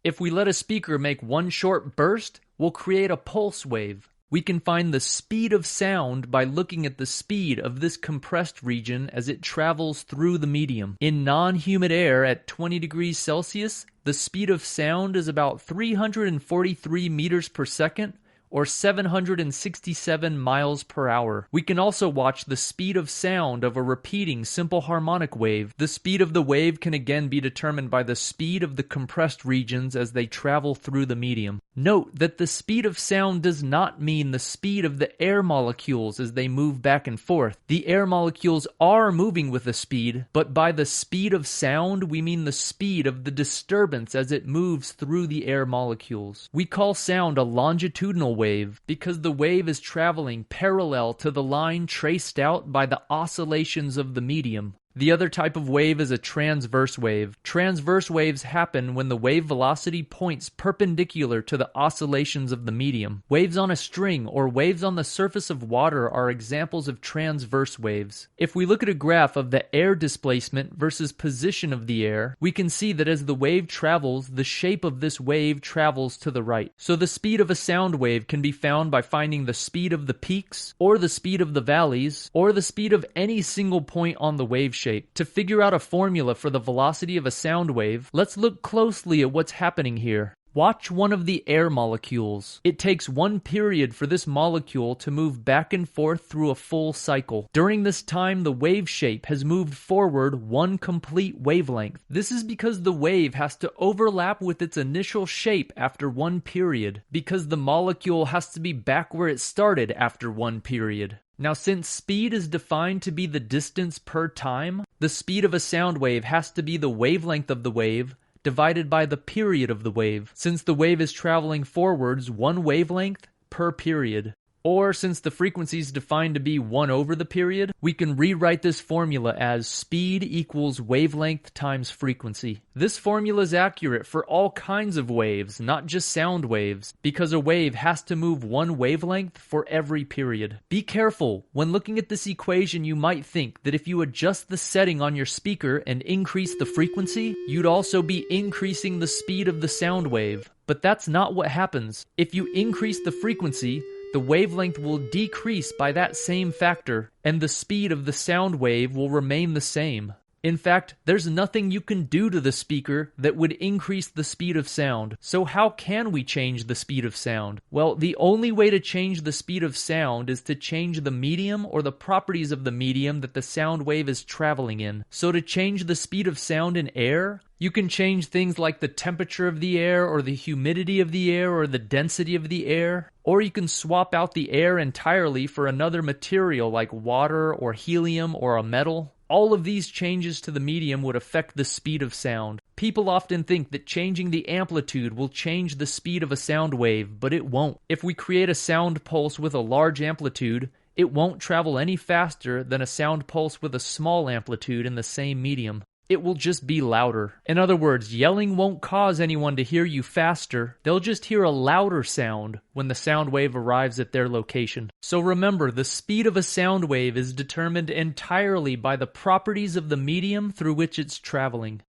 If we let a speaker make one short burst, we'll create a pulse wave. We can find the speed of sound by looking at the speed of this compressed region as it travels through the medium. In non-humid air at 20 degrees Celsius, the speed of sound is about 343 meters per second, or 767 miles per hour. We can also watch the speed of sound of a repeating simple harmonic wave. The speed of the wave can again be determined by the speed of the compressed regions as they travel through the medium. Note that the speed of sound does not mean the speed of the air molecules as they move back and forth. The air molecules are moving with a speed, but by the speed of sound, we mean the speed of the disturbance as it moves through the air molecules. We call sound a longitudinal wave because the wave is traveling parallel to the line traced out by the oscillations of the medium. The other type of wave is a transverse wave. Transverse waves happen when the wave velocity points perpendicular to the oscillations of the medium. Waves on a string or waves on the surface of water are examples of transverse waves. If we look at a graph of the air displacement versus position of the air, we can see that as the wave travels, the shape of this wave travels to the right. So the speed of a sound wave can be found by finding the speed of the peaks, or the speed of the valleys, or the speed of any single point on the wave shape. To figure out a formula for the velocity of a sound wave, let's look closely at what's happening here. Watch one of the air molecules. It takes one period for this molecule to move back and forth through a full cycle. During this time, the wave shape has moved forward one complete wavelength. This is because the wave has to overlap with its initial shape after one period, because the molecule has to be back where it started after one period. Now, since speed is defined to be the distance per time, the speed of a sound wave has to be the wavelength of the wave divided by the period of the wave, since the wave is traveling forwards one wavelength per period. Or, since the frequency is defined to be 1 over the period, we can rewrite this formula as speed equals wavelength times frequency. This formula is accurate for all kinds of waves, not just sound waves, because a wave has to move one wavelength for every period. Be careful. When looking at this equation, you might think that if you adjust the setting on your speaker and increase the frequency, you'd also be increasing the speed of the sound wave. But that's not what happens. If you increase the frequency, the wavelength will decrease by that same factor, and the speed of the sound wave will remain the same. In fact, there's nothing you can do to the speaker that would increase the speed of sound. So how can we change the speed of sound? Well, the only way to change the speed of sound is to change the medium or the properties of the medium that the sound wave is traveling in. So to change the speed of sound in air, you can change things like the temperature of the air or the humidity of the air or the density of the air. Or you can swap out the air entirely for another material like water or helium or a metal. All of these changes to the medium would affect the speed of sound. People often think that changing the amplitude will change the speed of a sound wave, but it won't. If we create a sound pulse with a large amplitude, it won't travel any faster than a sound pulse with a small amplitude in the same medium. It will just be louder. In other words, yelling won't cause anyone to hear you faster. They'll just hear a louder sound when the sound wave arrives at their location. So remember, the speed of a sound wave is determined entirely by the properties of the medium through which it's traveling.